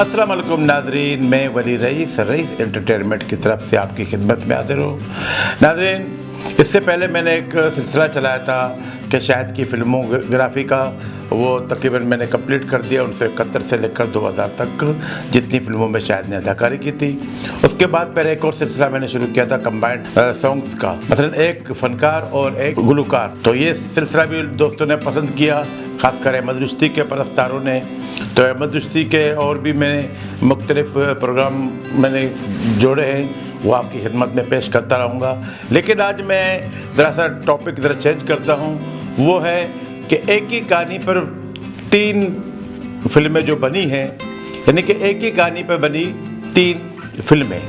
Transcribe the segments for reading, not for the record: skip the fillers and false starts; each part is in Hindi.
अस्सलाम वालेकुम नाज़रीन, मैं वली रईस एंटरटेनमेंट की तरफ से आपकी खिदमत में हाजिर हूँ। नाज़रीन, इससे पहले मैंने एक सिलसिला चलाया था कि शाहिद की फिल्मोग्राफी का, वो तकरीबन मैंने कंप्लीट कर दिया। 1971 से लेकर 2000 तक जितनी फिल्मों में शाहिद ने अदाकारी की थी। उसके बाद फिर एक और सिलसिला मैंने शुरू किया था कंबाइंड सॉन्ग्स का, मसलन एक फनकार और एक गुलकार। तो ये सिलसिला भी दोस्तों ने पसंद किया, ख़ासकर अहमद रुश्ती के परस्तारों ने। तो अहमद रुश्ती के और भी मैंने मुख्तलिफ प्रोग्राम मैंने जोड़े हैं, वो आपकी खिदमत में पेश करता रहूँगा। लेकिन आज मैं ज़रा सा टॉपिक ज़रा चेंज करता हूँ। वो है कि एक ही कहानी पर 3 फिल्में जो बनी हैं, यानी कि एक ही कहानी पर बनी 3 फिल्में।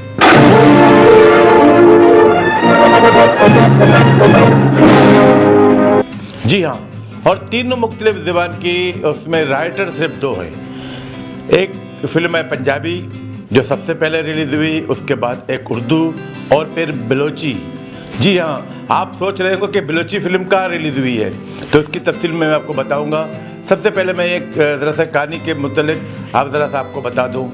जी हाँ, और तीनों मुख्तलिफ ज़बान की, उसमें राइटर सिर्फ 2 हैं। एक फिल्म है पंजाबी जो सबसे पहले रिलीज़ हुई, उसके बाद एक उर्दू और फिर बलोची। जी हाँ, आप सोच रहे हो कि बलोची फिल्म कहाँ रिलीज़ हुई है, तो उसकी तफसील मैं आपको बताऊंगा। सबसे पहले मैं एक ज़रा सा कहानी के मुतल्लिक आप ज़रा सा आपको बता दूं।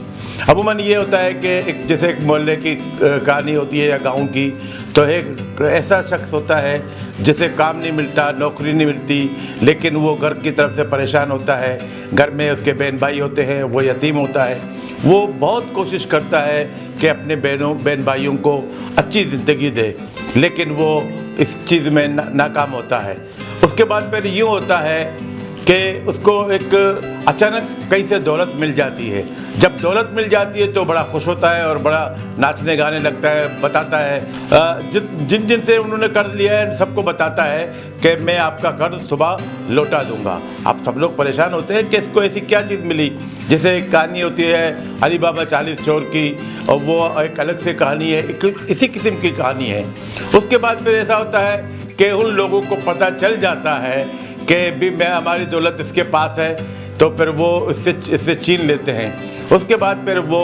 अमूमन ये होता है कि एक जैसे एक मोहल्ले की कहानी होती है या गांव की, तो एक ऐसा शख्स होता है जिसे काम नहीं मिलता, नौकरी नहीं मिलती, लेकिन वो घर की तरफ से परेशान होता है। घर में उसके बहन भाई होते हैं, वो यतीम होता है। वो बहुत कोशिश करता है कि अपने बहन भाइयों को अच्छी ज़िंदगी दे, लेकिन वो इस चीज़ में नाकाम होता है। उसके बाद फिर यूँ होता है कि उसको एक अचानक कहीं से दौलत मिल जाती है। जब दौलत मिल जाती है तो बड़ा खुश होता है और बड़ा नाचने गाने लगता है, बताता है जिन से उन्होंने कर्ज लिया है सबको बताता है कि मैं आपका कर्ज सुबह लौटा दूंगा। आप सब लोग परेशान होते हैं कि इसको ऐसी क्या चीज़ मिली। जैसे एक कहानी होती है अली बाबा 40 चोर की, और वो एक अलग से कहानी है, इसी किस्म की कहानी है। उसके बाद फिर ऐसा होता है कि उन लोगों को पता चल जाता है कि भी मैं हमारी दौलत इसके पास है, तो फिर वो इससे छीन लेते हैं। उसके बाद फिर वो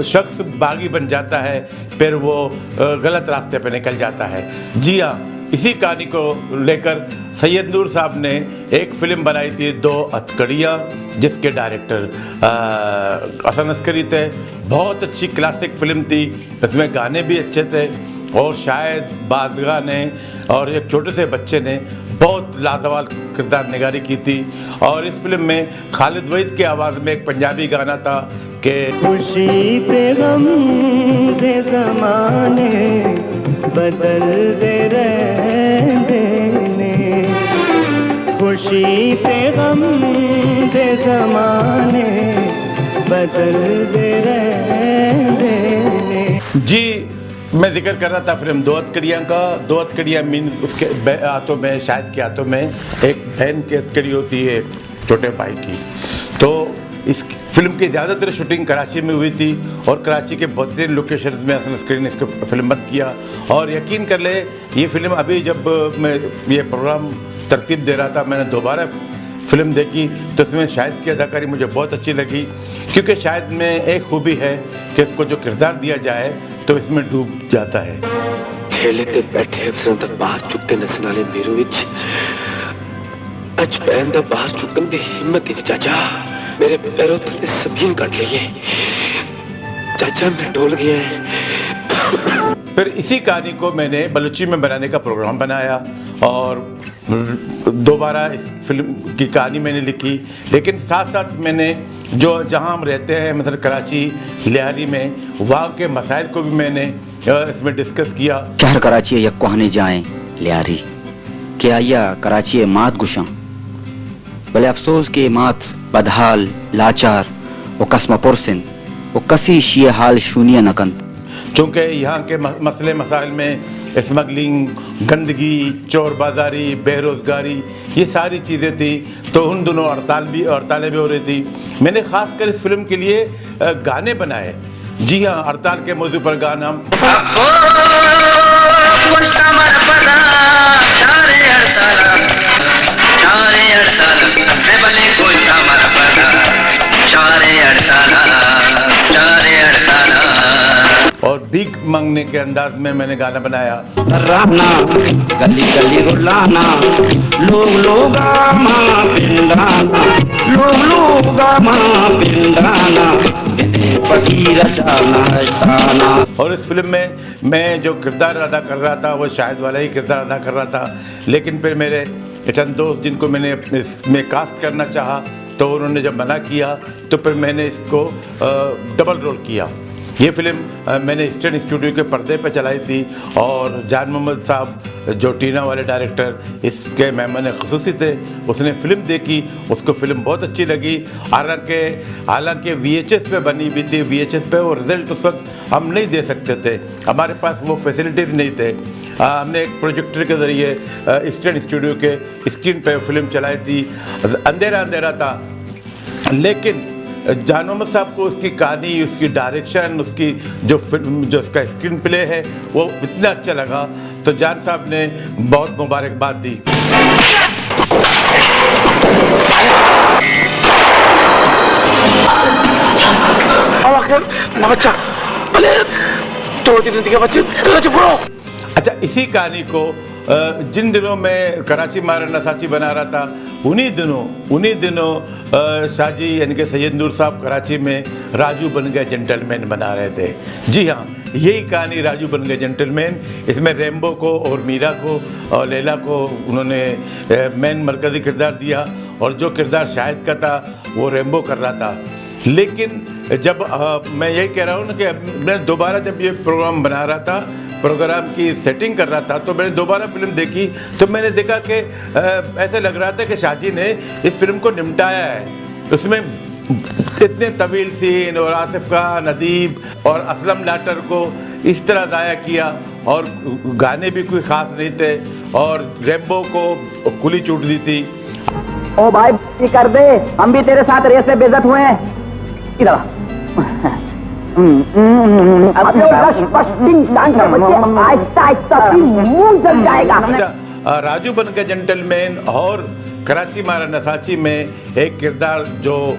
शख्स बागी बन जाता है, फिर वो गलत रास्ते पे निकल जाता है। जी हाँ, इसी कहानी को लेकर सैयद नूर साहब ने एक फ़िल्म बनाई थी 2 हथकड़ियाँ, जिसके डायरेक्टर हसन अस्करी थे। बहुत अच्छी क्लासिक फ़िल्म थी, इसमें गाने भी अच्छे थे, और शायद बादशाह ने और एक छोटे से बच्चे ने बहुत लाजवाब किरदार निगारी की थी। और इस फिल्म में खालिद वहीद की आवाज़ में एक पंजाबी गाना था कि खुशी पे गम दे ज़माने बदल दे रहने, खुशी पे गम दे ज़माने बदल दे रहने। जी, मैं जिक्र कर रहा था फिल्म 2 हथकड़ियाँ का। 2 हथकड़ियाँ मीन्स उसके हाथों में, शाहिद के हाथों में एक बहन की हथकड़ी होती है छोटे भाई की। तो इस फिल्म की ज़्यादातर शूटिंग कराची में हुई थी, और कराची के बेहतरीन लोकेशंस में हसन अस्करी ने इसको फिल्मबंद किया। और यकीन कर ले, ये फिल्म अभी जब मैं ये प्रोग्राम तरतीब दे रहा था, मैंने दोबारा फिल्म देखी तो उसमें शाहिद की अदाकारी मुझे बहुत अच्छी लगी, क्योंकि शाहिद में एक खूबी है कि इसको जो किरदार दिया जाए तो इसमें डूब जाता है। ठेले ते बैठे अफसरों तक बाहर चुकते नसन वाले मेरू विच अज पैन दा बाहर चुकन दी हिम्मत ही नहीं। चाचा मेरे पैरों तले जमीन कट रही है। चाचा मैं डोल गया है। फिर इसी कहानी को मैंने बलूची में बनाने का प्रोग्राम बनाया, और दोबारा इस फिल्म की कहानी मैंने लिखी। लेकिन साथ साथ मैंने जो जहाँ हम रहते हैं, मतलब कराची लियारी में, वहाँ के मसाइल को भी मैंने इसमें डिस्कस किया। क्या कराची या कोहने जाएं लियारी, क्या या कराची मात गुशा, भले अफसोस के मात बदहाल लाचार वो कस्मा पुरसिन वो कसी शिय हाल शूनिया नकंद। चूँकि यहाँ के मसले मसाइल में स्मगलिंग, गंदगी, चोर बाजारी, बेरोज़गारी, ये सारी चीज़ें थी। तो उन दोनों हड़तालें भी हो रही थी। मैंने ख़ास कर इस फिल्म के लिए गाने बनाए। जी हाँ, हड़ताल के मौजू पर गाना और भीख मांगने के अंदाज में मैंने गाना बनाया। रहना गली गली रुलाना, लोग लोगा माँ पिंडाना, लोग लोगा माँ पिंडाना, फकीर जाना। और इस फिल्म में मैं जो किरदार अदा कर रहा था वो शाहिद वाला ही किरदार अदा कर रहा था, लेकिन फिर मेरे चंद दोस्त जिनको मैंने इसमें कास्ट करना चाहा तो उन्होंने जब मना किया तो फिर मैंने इसको डबल रोल किया। ये फिल्म मैंने ईस्टर्न स्टूडियो के पर्दे पे चलाई थी और जान मोहम्मद साहब जो टीना वाले डायरेक्टर इसके मेहमान ख़ुसूसी थे, उसने फिल्म देखी, उसको फिल्म बहुत अच्छी लगी। हालांकि VHS पे बनी हुई थी, VHS पे वो रिज़ल्ट उस वक्त हम नहीं दे सकते थे, हमारे पास वो फैसिलिटीज़ नहीं थे। हमने एक प्रोजेक्टर के ज़रिए ईस्टर्न स्टूडियो के स्क्रीन पे फिल्म चलाई थी। अंधेरा था, लेकिन जान मोहम्मद साहब को उसकी कहानी, उसकी डायरेक्शन, उसकी जो फिल्म, जो उसका स्क्रीन प्ले है वो इतना अच्छा लगा तो जान साहब ने बहुत मुबारकबाद दी। अच्छा, इसी कहानी को जिन दिनों में कराची मारा नसाची बना रहा था, उन्हीं दिनों शाहजी यानी कि सैयद नूर साहब कराची में राजू बन गए जेंटलमैन बना रहे थे। जी हाँ, यही कहानी राजू बन गए जेंटलमैन। इसमें रेम्बो को और मीरा को और लैला को उन्होंने मेन मरकज़ी किरदार दिया और जो किरदार शाहिद का था वो रेम्बो कर रहा था। लेकिन जब मैं यही कह रहा हूँ ना कि मैं दोबारा जब ये प्रोग्राम बना रहा था, प्रोग्राम की सेटिंग कर रहा था, तो मैंने दोबारा फिल्म देखी तो मैंने देखा कि ऐसे लग रहा था कि शाहजी ने इस फिल्म को निपटाया है। उसमें इतने तवील सीन और आसिफ खान, अदीब और असलम लाटर को इस तरह ज़ाया किया और गाने भी कोई ख़ास नहीं थे और रेम्बो को कुली चूट दी थी। ओ भाई कर दे, हम भी तेरे साथ रेस में बेइज्जत हुए हैं। इधर अच्छा, राजू बन के जेंटलमैन और कराची मारा नसाची में एक किरदार जो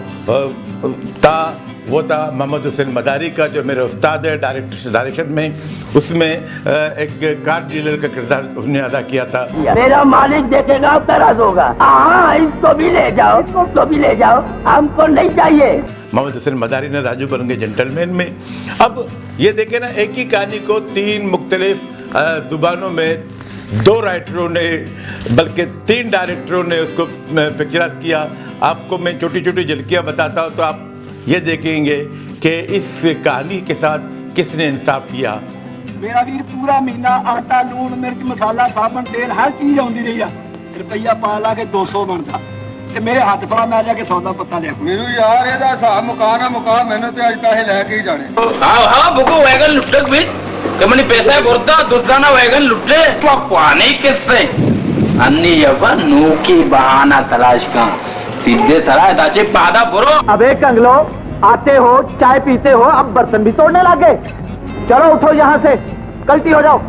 था वो था मोहम्मद हुसैन मदारी का, जो मेरे उस्ताद है डायरेक्शन में। उसमें एक कार डीलर का किरदार उसने अदा किया था। मेरा मालिक देखेगा नाराज होगा। हाँ, इसको भी ले जाओ, इसको भी ले जाओ, हमको नहीं चाहिए। मोहम्मद हुसैन मदारी ने राजू बन गए जेंटलमैन में। अब ये देखे ना, एक ही कहानी को 3 मुख्तलिफ ज़ुबानों में 2 राइटरों ने, बल्कि 3 डायरेक्टरों ने उसको पिक्चराइज किया। आपको मैं छोटी छोटी झलकियाँ बताता हूँ तो आप ये देखेंगे कि इस कहानी के साथ किसने इंसाफ किया। मेरा वीर पूरा महीना आटा, लून, मिर्च, मसाला, साबन, तेल हर चीज आती रही है। रुपया पा ला के 200 बनता ते मेरे हाथ पड़ा, मैं जाके सौदा पत्ता लिया। मेरू यार ਇਹਦਾ ਹਿਸਾਬ ਮੁਕਾ ਮੈਨੂੰ ਤੇ ਅੱਜ ਪੈਸੇ ਲੈ ਕੇ ਹੀ ਜਾਣੇ। हाँ बुको वैगन लुट्टे भी कमनी पैसा बोलता दुसाना वैगन लुट्टे तो पाने किससे अन्नी यवा नूकी बहाना तलाश का सीधे तला ताचे पादा बुरो। अबे कंगलो, आते हो, चाय पीते हो, अब बर्तन भी तोड़ने लगे। चलो उठो यहाँ से, गलती हो जाओ।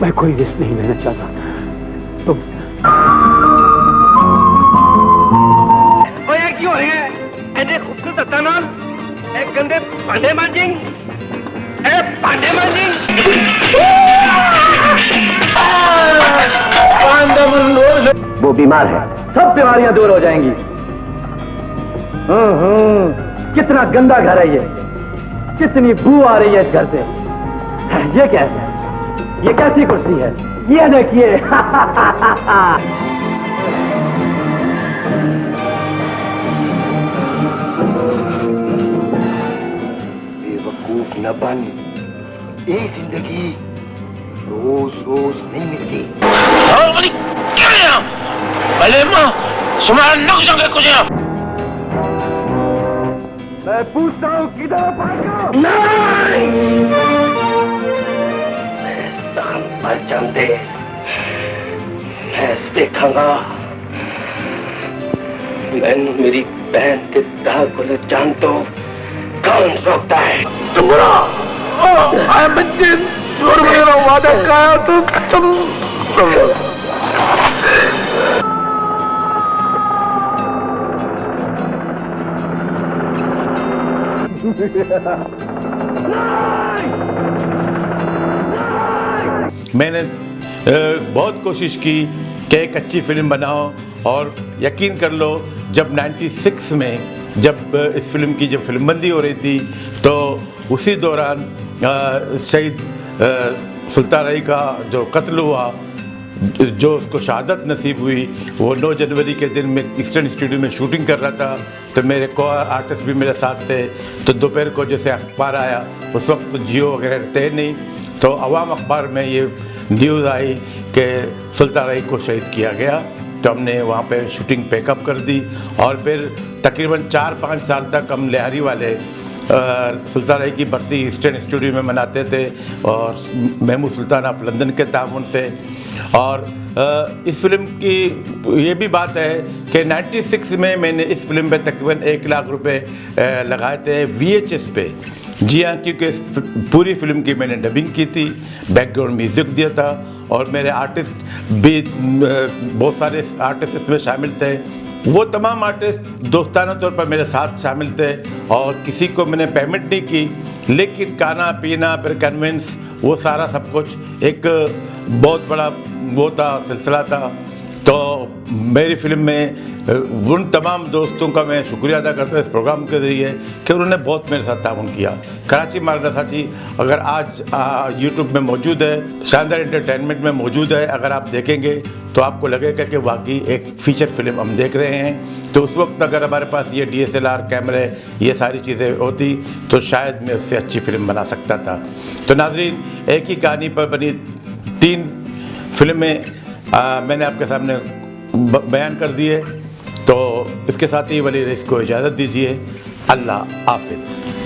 मैं कोई रिस्क नहीं लेना चाहता। तुम क्यों है ऐसे खूबसूरत हत्ता नाल एक गंदे भांडे मांजिंग, भांडे मांजिंग। वो बीमार है, सब बीमारियां दूर हो जाएंगी। कितना गंदा घर है ये, कितनी बू आ रही है इस घर से। ये क्या है? ये कैसी कुर्सी है? ये देखिए। बेवकूफ न बन, ये जिंदगी रोज रोज नहीं मिलती। मैं पूछता हूँ किधर भागो? नहीं, पर चलते मैं देखूंगा। मैंने मेरी बहन के दाग को जान तो कौन रोकता है? तुम्हारा बच्चे मेरा वादा खाया तो तुम मैंने बहुत कोशिश की कि एक अच्छी फिल्म बनाओ, और यकीन कर लो जब 96 में जब इस फिल्म की जब फिल्मबंदी हो रही थी तो उसी दौरान शहीद सुल्तान रही का जो कत्ल हुआ, जो उसको शहादत नसीब हुई, वो 9 जनवरी के दिन में ईस्टर्न स्टूडियो में शूटिंग कर रहा था। तो मेरे को आर्टिस्ट भी मेरे साथ थे। तो दोपहर को जैसे अखबार आया, उस वक्त तो जियो वगैरह थे नहीं, तो अवाम अखबार में ये न्यूज़ आई कि सुल्तान रही को शहीद किया गया। तो हमने वहाँ पे शूटिंग पैकअप कर दी, और फिर तकरीबन 4-5 साल तक हम लियारी वाले सुल्तान रही की बरसी ईस्टर्न स्टूडियो में मनाते थे, और महमूद सुल्तान ऑफ लंदन के ताउन से। और इस फिल्म की ये भी बात है कि 96 में मैंने इस फिल्म पे तकरीबन 1 लाख रुपए लगाए थे VHS पे। जी हाँ, क्योंकि इस पूरी फिल्म की मैंने डबिंग की थी, बैकग्राउंड म्यूज़िक दिया था, और मेरे आर्टिस्ट भी बहुत सारे आर्टिस्ट इसमें शामिल थे। वो तमाम आर्टिस्ट दोस्ताना तौर पर मेरे साथ शामिल थे, और किसी को मैंने पेमेंट नहीं की, लेकिन खाना पीना फिर कन्वेंस वो सारा सब कुछ एक बहुत बड़ा वो था, सिलसिला था। तो मेरी फिल्म में उन तमाम दोस्तों का मैं शुक्रिया अदा करता हूँ इस प्रोग्राम के ज़रिए कि उन्होंने बहुत मेरे साथ ताउन किया। कराची मारदासाची अगर आज यूट्यूब में मौजूद है, शानदार एंटरटेनमेंट में मौजूद है, अगर आप देखेंगे तो आपको लगेगा कि वाकई एक फ़ीचर फिल्म हम देख रहे हैं। तो उस वक्त अगर हमारे पास ये DSLR कैमरे ये सारी चीज़ें होती तो शायद मैं उससे अच्छी फिल्म बना सकता था। तो नाज़रीन, एक ही कहानी पर बनी 3 फिल्में मैंने आपके सामने बयान कर दिए। तो इसके साथ ही वली रईस को इजाज़त दीजिए। अल्लाह हाफिज़।